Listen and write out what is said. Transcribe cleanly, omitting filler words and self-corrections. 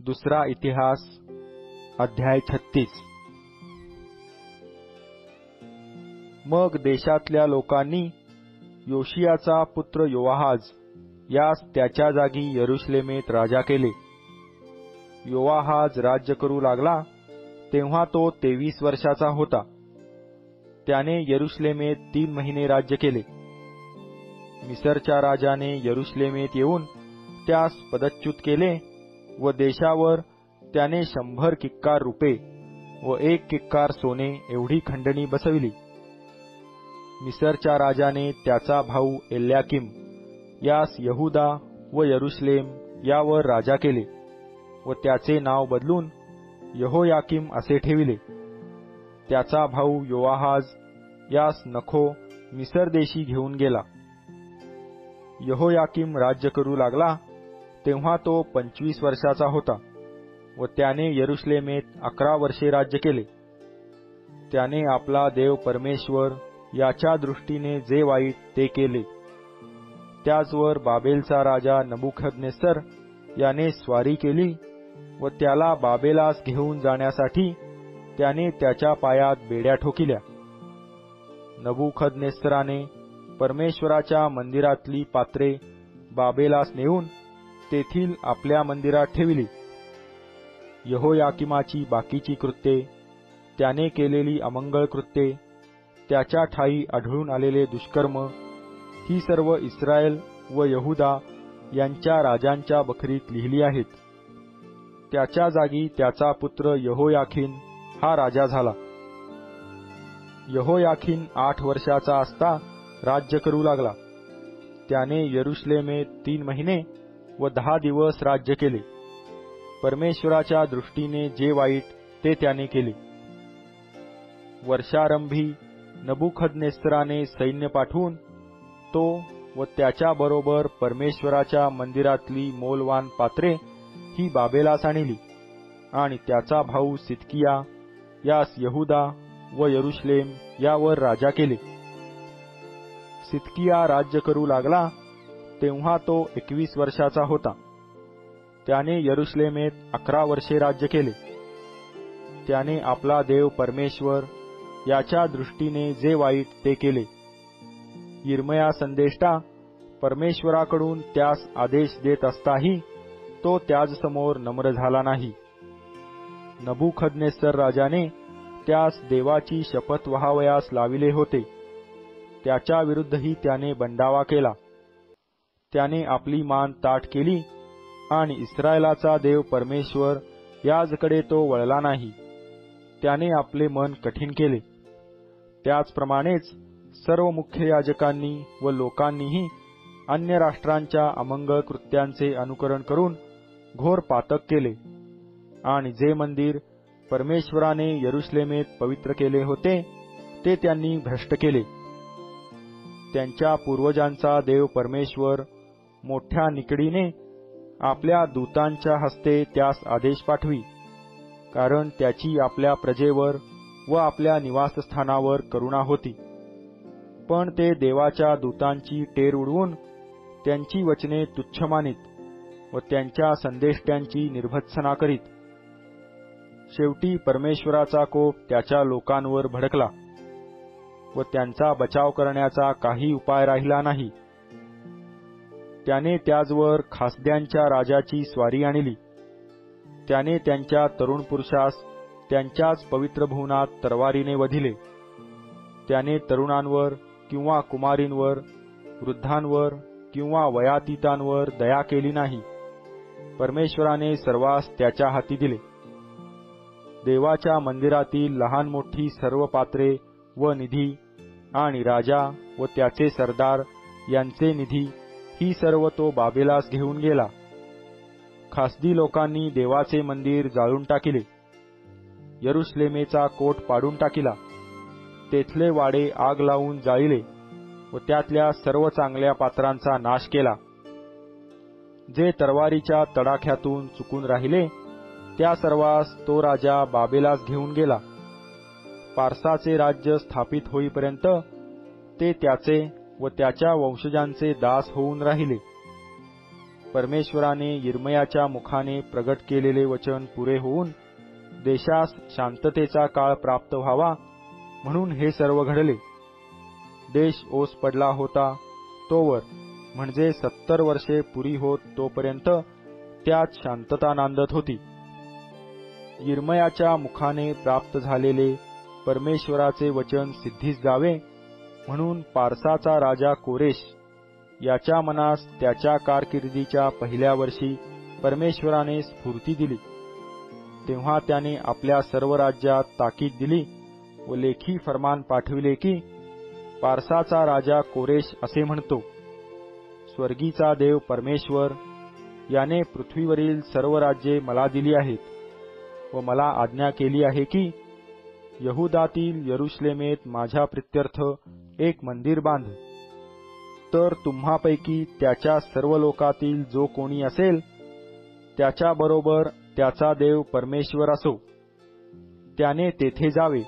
दुसरा इतिहास अध्याय 36। मग देशातल्या लोकांनी योशियाचा पुत्र योआहाज यास त्याच्या जागी यरुशलेमेत राजा केले। योआहाज राज्य करू लागला तेव्हा तो 23 वर्षाचा होता। त्याने यरुशलेमेत 3 महिने राज्य केले। मिसरच्या राजाने यरुशलेमेत येऊन त्यास पदच्युत केले व देशावर त्याने 100 किक्कार रुपे व 1 किक्कार सोने एवढी खंडणी बसविली। मिसरच्या राजाने त्याचा भाऊ एल्याकीम यास यहुदा व यरुशलेम यावर राजा केले व त्याचे नाव बदलून यहोयाकीम असे ठेविले। त्याचा भाऊ योआहाज यास नखो मिसर देशी घेऊन गेला। यहोयाकीम राज्य करू लागला तेव्हा तो 25 वर्षाचा होता व त्याने यरुशलेमेत 11 वर्षे राज्य केले। त्याने आपला देव परमेश्वर याच्या दृष्टीने जे वाईट ते केले। त्याचवर बाबेलचा राजा नबुखदनेस्सर याने स्वारी केली व त्याला बाबेलास घेऊन जाण्यासाठी त्याने त्याच्या पायात बेड्या ठोकिल्या। नबुखदनेस्सराने परमेश्वराच्या मंदिरातली पात्रे बाबेलास नेऊन तेथील आपल्या मंदिरात ठेविली। यहोयाकीमाची बाकीची कृत्ये, त्याने केलेली अमंगळ कृत्ये, त्याच्या ठायी आढळून आलेले दुष्कर्म ही सर्व इस्रायल व यहुदा यांच्या राजांच्या बखरीत लिहिली आहेत। त्याच्या जागी त्याचा पुत्र यहोयाखीन हा राजा झाला। यहोयाखीन 8 वर्षाचा असता राज्य करू लागला। त्याने यरुशलेमेत 3 महिने व 10 दिवस राज्य केले। परमेश्वराच्या दृष्टीने जे वाईट ते त्याने केले। वर्षारंभी नबुखदनेस्सराने सैन्य पाठवून तो व त्याच्याबरोबर परमेश्वराच्या मंदिरातली मोलवान पात्रे ही बाबेलास आणली आणि त्याचा भाऊ सिदकिया यास यहुदा व यरुशलेम यावर राजा केले। सिदकिया राज्य करू लागला तेव्हा तो 21 वर्षाचा होता। त्याने यरुशलेमेत 11 वर्षे राज्य केले। त्याने आपला देव परमेश्वर याच्या दृष्टीने जे वाईट ते केले। यिर्मया संदेष्टा परमेश्वराकडून त्यास आदेश देत असताही तो त्याचसमोर नम्र झाला नाही। नबुखदनेस्सर राजाने त्यास देवाची शपथ वहावयास लाविले होते। त्याच्या विरुद्धही त्याने बंडावा केला। त्याने आपली मान ताठ केली आणि इस्रायलाचा देव परमेश्वर याजकडे तो वळला नाही। त्याने आपले मन कठीण केले। त्याचप्रमाणेच सर्व मुख्य याजकांनी व लोकांनीही अन्य राष्ट्रांच्या अमंगळ कृत्यांचे अनुकरण करून घोर पातक केले आणि जे मंदिर परमेश्वराने यरुशलेमेत पवित्र केले होते ते त्यांनी भ्रष्ट केले। त्यांच्या पूर्वजांचा देव परमेश्वर मोठ्या निकडीने आपल्या दूतांच्या हस्ते त्यास आदेश पाठवी, कारण त्याची आपल्या प्रजेवर व आपल्या निवासस्थानावर करुणा होती। पण ते देवाच्या दूतांची टेर उडवून त्यांची वचने तुच्छ मानित व त्यांच्या संदेष्ट्यांची निर्भत्सना करीत। शेवटी परमेश्वराचा कोप त्याच्या लोकांवर भडकला व त्यांचा बचाव करण्याचा काही उपाय राहिला नाही। त्याने त्याचवर खासद्यांच्या राजाची स्वारी आणली। त्याने त्यांच्या तरुण पुरुषास त्यांच्याच पवित्र भुवनात तरवारीने वधिले। त्याने तरुणांवर किंवा कुमारींवर, वृद्धांवर किंवा वयातीतांवर दया केली नाही। परमेश्वराने सर्वांस त्याच्या हाती दिले। देवाच्या मंदिरातील लहान मोठी सर्व पात्रे व निधी आणि राजा व त्याचे सरदार यांचे निधी ही सर्व तो बाबेलास घेऊन गेला। खासदी लोकांनी देवाचे मंदिर जाळून टाकिले। यरुशलेमेचा कोट पाडून टाकिला। तेथले वाडे आग लावून जाळिले व त्यातल्या सर्व चांगल्या पात्रांचा नाश केला। जे तरवारीच्या तडाख्यातून चुकून राहिले त्या सर्वांस तो राजा बाबेलास घेऊन गेला। पारसाचे राज्य स्थापित होईपर्यंत ते त्याचे व त्याच्या वंशजांचे दास होऊन राहिले। परमेश्वराने यिर्मयाच्या मुखाने प्रगट केलेले वचन पुरे होऊन देशास शांततेचा काळ प्राप्त व्हावा म्हणून हे सर्व घडले. देश ओस पडला होता तोवर, म्हणजे 70 वर्षे पुरी होत तोपर्यंत त्यात शांतता नांदत होती. यिर्मयाच्या मुखाने प्राप्त झालेले परमेश्वराचे वचन सिद्धीस जावे म्हणून पारसाचा राजा कोरेश याच्या मनास त्याच्या कारकिर्दीच्या पहिल्या वर्षी परमेश्वराने स्फूर्ती दिली. तेव्हा त्याने आपल्या सर्व राज्यात ताकीद दिली व लेखी फरमान पाठविले की, पारसाचा राजा कोरेश असे म्हणतो, स्वर्गीचा देव परमेश्वर याने पृथ्वीवरील सर्व राज्ये मला दिली आहेत व मला आज्ञा केली आहे की यहुदातील यरुशलेमेत माझ्या प्रित्यर्थ एक मंदिर बांध. तर तुम्हापैकी त्याच्या सर्व लोकातील जो कोणी असेल त्याच्याबरोबर त्याचा देव परमेश्वर असो, त्याने तेथे जावे